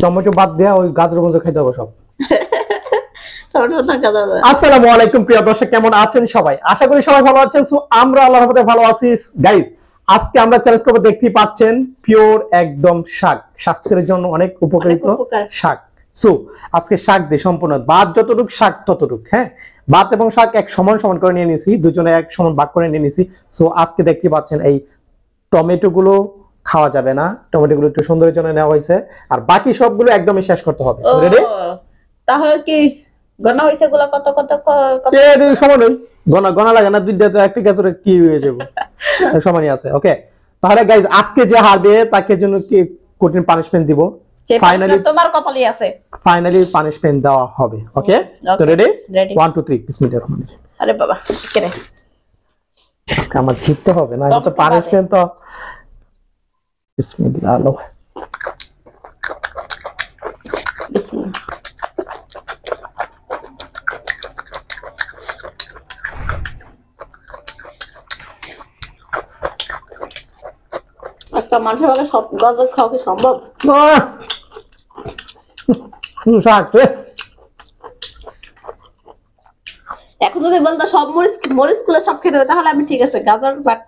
Tomato বাদ দেয়া ওই গাজর গুঁজো খাইতে হবে সব। টমেটো না গাজর। আসসালামু আলাইকুম প্রিয় দর্শক, কেমন আছেন সবাই? আশা করি সবাই ভালো আছেন। সো আমরা আল্লাহর রহমতে ভালো আছি গাইস। আজকে আমরা চ্যালেঞ্জ করব, দেখতেই পাচ্ছেন পিওর একদম শাক, স্বাস্থ্যের জন্য অনেক উপকারিত শাক। সো আজকে শাক দিয়ে সম্পূর্ণ ভাত যতটুক শাক ততটুক, হ্যাঁ ভাত এবং শাক এক সমান সমান করে নিয়ে নিয়েছি, দুজনে এক সমান ভাগ করে নিয়ে নিয়েছি। সো আজকে দেখতে পাচ্ছেন এই টমেটো গুলো খাওয়া যাবে না, টমেটো গুলো একটু সুন্দরের জন্য নেওয়া হয়েছে, আর বাকি সবগুলো একদমই শেষ করতে হবে। রেডি? তাহলে কি গণনা হইছে গুলা কত কত কত সমান ওই গণা লাগে না, দুইটাতে একটা গাজরে কি হয়ে যাবে, সমানই আছে। ওকে, তাহলে গাইস আজকে যে হারবে তাকে জন্য কি কঠিন পানিশমেন্ট দিব। ফাইনালি তোমার কপালে আছে, ফাইনালি পানিশমেন্ট দেওয়া হবে। ওকে, তো রেডি? 1 2 3 বিসমিল্লাহির রহমানির রহিম। আরে বাবা কেরে আজকে আমার জিততে হবে না, তো পানিশমেন্ট তো বিসমিল্লাহ। আল্লাহ বিসমিল্লাহ। একটা মানুষের বেলা সব গাজর খাওয়া কি সম্ভব? এখন যদি বলতো সব মরিচ গুলো সব খেতে হবে তাহলে আমি ঠিক আছে, গাজর বাট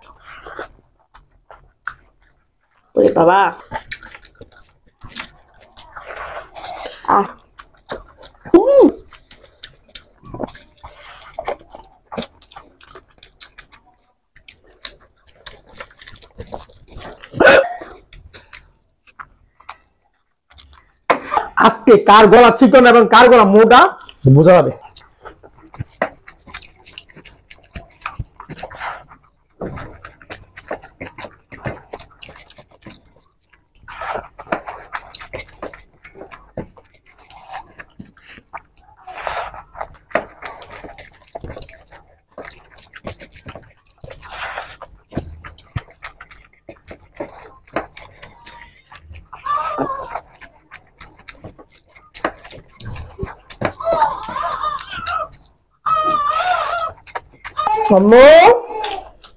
ওরে বাবা। আজকে কার গলা চিকন এবং কার গলা মোটা বোঝা যাবে।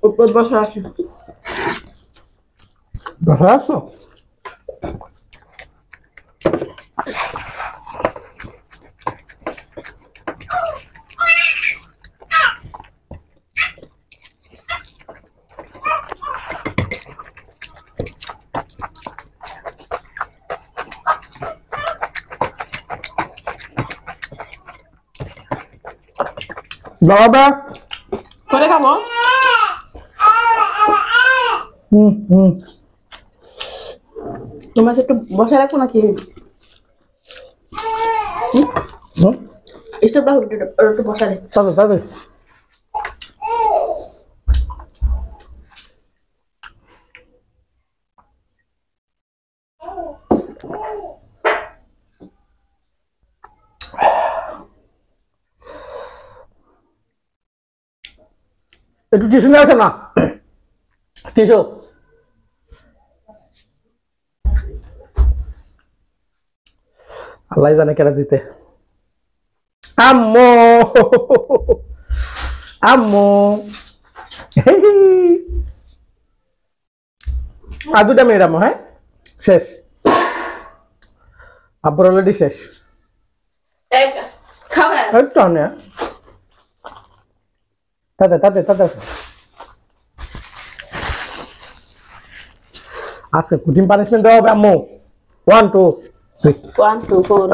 উপর বসে আছে, বসে আছো? বাবা করে খাবো। তোমার একটু বসে রাখো নাকি? স্টোভটা একটু বসা রে। তাদের একটু টিস্যু নিয়ে আসে না, টিস্যু। আল্লাহ জানে কেটা জিতে। আম্মু আম্মু আর 2টা মিনিট আম্মু। হ্যাঁ শেষ, আব্বুর অলরেডি শেষ। একটু আনে তাদের আজকে কঠিন পানিশমেন্ট দেওয়া হবে আম্মু। 1 2 3 1 2 4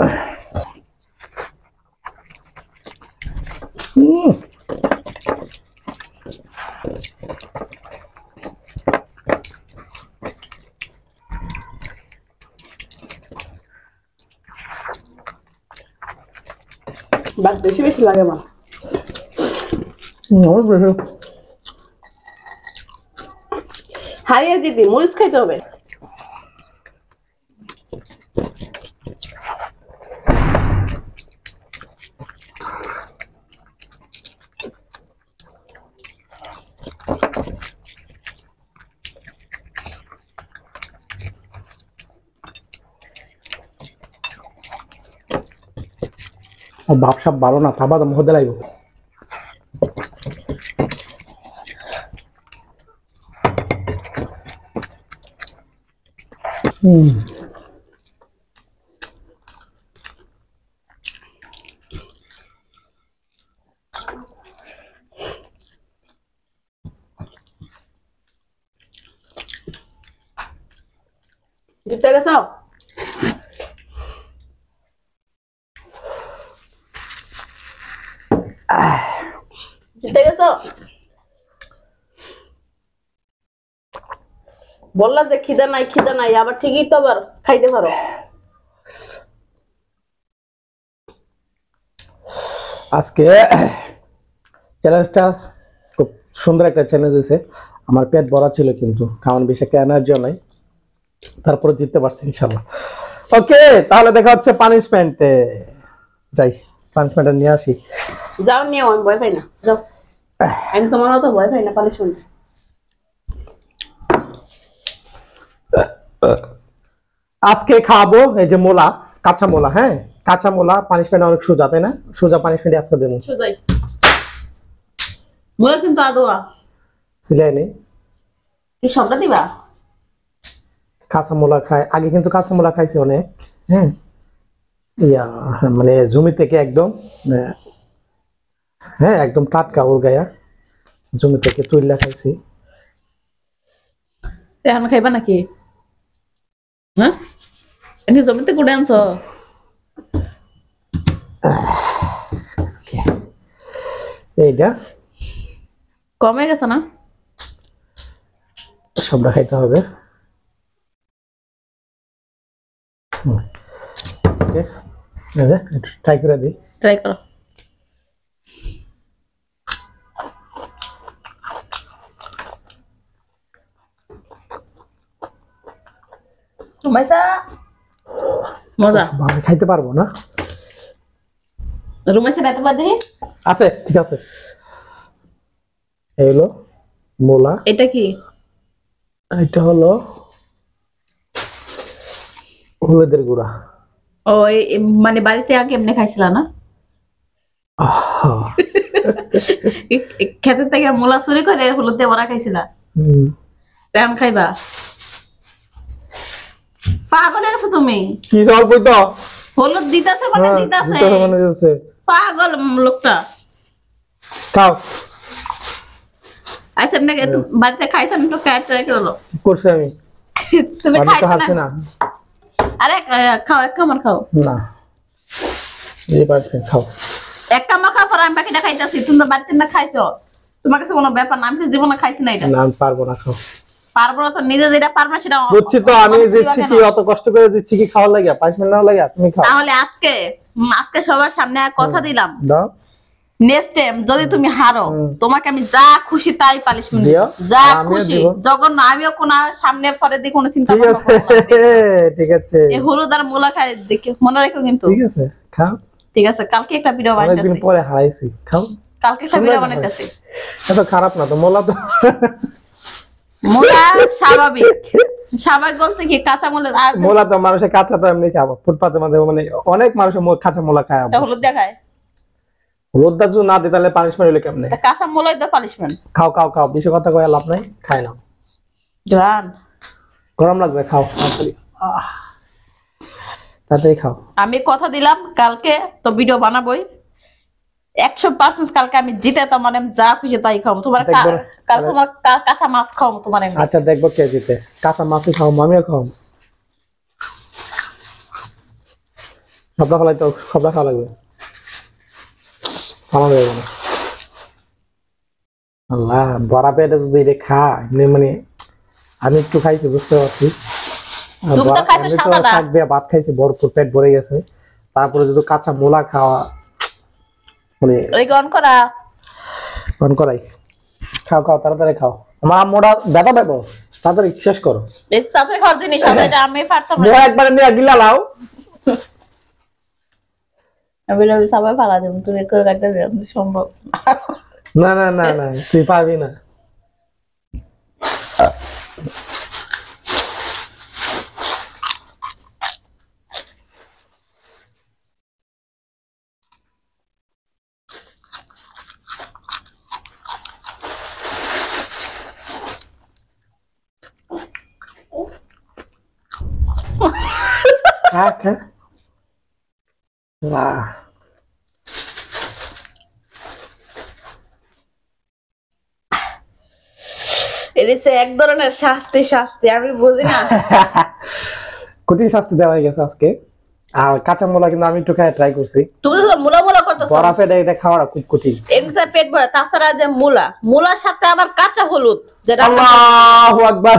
বাস বেশি বেশি লাগে মা। হারিয়ে দিদি মরিচ খাইতে হবে। ভাবসাব ভালো না, থাবা দাম হতে লাগবে। জিতে গেছো জিতে গেছো বললা যে খিদা নাই আবার ঠিকই তো আবার খাইতে পারো আজকে চ্যালেঞ্জটা খুব সুন্দর একটা চ্যালেঞ্জ হয়েছে। আমার পেট ভরা ছিল কিন্তু খাওয়ান বেশি একটা এনার্জি নাই, তারপরে জিততে পারছি ইনশাল্লাহ। ওকে, তাহলে দেখা হচ্ছে পানিশমেন্টে। যাই পানিশমেন্টটা নিয়ে আসি। যাও নিয়ে আমি ভয় পাই না যাও আমি তোমার মতো ভয় পাই না পানিশমেন্ট আজকে খাবো এই যে মোলা, কাঁচা মোলা। হ্যাঁ, কাঁচা মোলা পানিশমেন্ট অনেক সোজা, তাই না? সোজা পানিশমেন্ট আজকে দেবো। সোজাই বলে কিন্তু আদোয়া সিলাই নেই, কি সবটা দিবা কাঁচা মোলা খায় আগে, কিন্তু কাঁচা মোলা খাইছি অনেক। হ্যাঁ, ইয়া মানে জমি থেকে একদম, হ্যাঁ একদম টাটকা ওর গায়া, জমি থেকে তুইলা খাইছি। এখন খাইবা নাকি হ্যাঁ এমনি জমিতে কুড়ে আনছো এইটা কমে গেছে না সবটা খাইতে হবে। ওকে, ট্রাই করে দিই। ট্রাই করো রুমাইসা মজা আমি খাইতে পারবো না। রুমাইসা বেতে পার দেখি আছে, ঠিক আছে। এই হলো মোলা, এটা কি এটা হলো হলুদের গুঁড়া। ও মানে বাড়িতে আগে এমনি খাইছিলা না আহা, খেতের থেকে মোলা চুরি করে হলুদ দিয়ে বড়া খাইছিলা এখন খাইবা পাগল হয়ে গেছো তুমি কি অল্পই তো হলুদ দিতেছে মানে দিতেছে মানে দিতেছে। পাগল লোকটা খাও, আচ্ছা এমনি বাড়িতে খাইছেন একটু ট্রাই করলো করছি আমি। তুমি আমি তো খাইছো হাসি না না। আরে খাও এক কামড় খাও না, এই পারফেক্ট খাও। এক কামড় খাও পর আমি বাকিটা খাইতেছি তুমি তো বাড়িতে না খাইছো তোমার কাছে কোনো ব্যাপার না আমি তো জীবনে খাইছি না এটা না আমি পারবো না, খাও। পারবো না তো নিজে যেটা পারবে সেটা বুঝছি তো, আমি দিচ্ছি কি অত কষ্ট করে দিচ্ছি কি খাওয়ার লাগে, পানিশমেন্ট নেওয়ার লাগে? তুমি খাও। তাহলে আজকে সবার সামনে কথা দিলাম দাও, নেক্সট টাইম যদি তুমি হারো তোমাকে আমি যা খুশি তাই পানিশমেন্ট দিও, দিব যা আমিও খুশি দিব। জঘন্য আমিও কোন সামনে পরে দিয়ে কোনো চিন্তা ঠিক ভাবনা আছে করবো না। ঠিক আছে এই হলুদ আর মূলা খাই দেখে মনে রেখো কিন্তু ঠিক আছে, খাও। ঠিক আছে কালকে একটা ভিডিও অনেকদিন বানাইতেছি পরে হারাইছি, খাও। কালকে একটা ভিডিও বানাইতেছি এত খারাপ না তো, মোলা তো মোলা স্বাভাবিক বলতে কি কাঁচা মোলা আর মোলা তো মানুষের কাঁচা তো এমনি খাবো ফুটপাতের মধ্যে, মানে অনেক মানুষ কাঁচা মোলা খায়। তা হলুদ দেখায় হলুদটা যদি না দিই তাহলে পানিশমেন্ট হইলে কেমনে? তা কাঁচা মোলাই তো পানিশমেন্ট খাও খাও খাও, বেশি কথা কয়ে লাভ নাই, খাই নাও। জান গরম লাগছে, খাও তাড়াতাড়ি। তাড়াতাড়ি খাও। আমি কথা দিলাম কালকে তো ভিডিও বানাবোই 100% কালকে আমি জিতে তোমার আমি যা খুশি তাই খাবো তোমার দেখবো। কাল তোমার কাঁচা মাছ খাবো তোমার আমি আচ্ছা দেখবো কে জিতে। কাঁচা মাছই খাও, আমিও খাও। সবটা ফেলাই তো, সবটা খাওয়া লাগবে, খাওয়া যাবে না। আল্লাহ, বড়া পেটে যদি এটা খা এমনি, মানে আমি একটু খাইছি বুঝতে পারছি। আর তুমি তো খাইছো এমনি তো সাদাটা। শাক দিয়ে ভাত খাইছি, ভরপুর পেট ভরে গেছে। তারপরে যদি কাঁচা মোলা খাওয়া, মানে ওই গন করা মন করাই। খাও খাও, তাড়াতাড়ি খাও। আমার মোড়া ব্যথা পাবো, তাড়াতাড়ি শেষ করো। এই তাতে ঘর জিনিস হবে এটা আমি পারতাম না মোড়া একবারে নিয়ে গিলা লাও। আমি রবি সবাই ভালো দেব তুমি করে কাটতে দেব সম্ভব না না না না, তুই পারবি না। খা খা। বাহ, এটা এক ধরনের শাস্তি আমি বুঝি না কঠিন শাস্তি দেওয়া হয়ে গেছে আজকে। আর কাঁচা মোলা কিন্তু আমি একটু খাই ট্রাই করছি, তুমি তো মুলা মুলা করতেছো, বড়া পেটে এটা খাওয়াটা খুব কঠিন। এমনিতে পেট ভরে, তাছাড়া যে মুলার সাথে আবার কাঁচা হলুদ, যেটা আল্লাহু আকবার,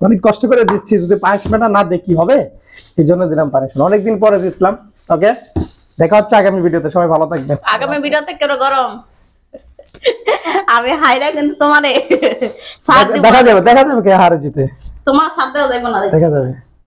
অনেক কষ্ট করে দিচ্ছি, যদি পানিশমেন্টটা না দেখি হবে, এই জন্য দিলাম পানিশমেন্ট। অনেকদিন পরে জিতলাম। ওকে, দেখা হচ্ছে আগামী ভিডিওতে, সবাই ভালো থাকবেন। আগামী ভিডিওতে কেন গরম আমি হাইরা কিন্তু তোমারে সাথ দিব, দেখা যাবে কে হারে জিতে, তোমার সাথ দেওয়া যাবে না। দেখা যাবে।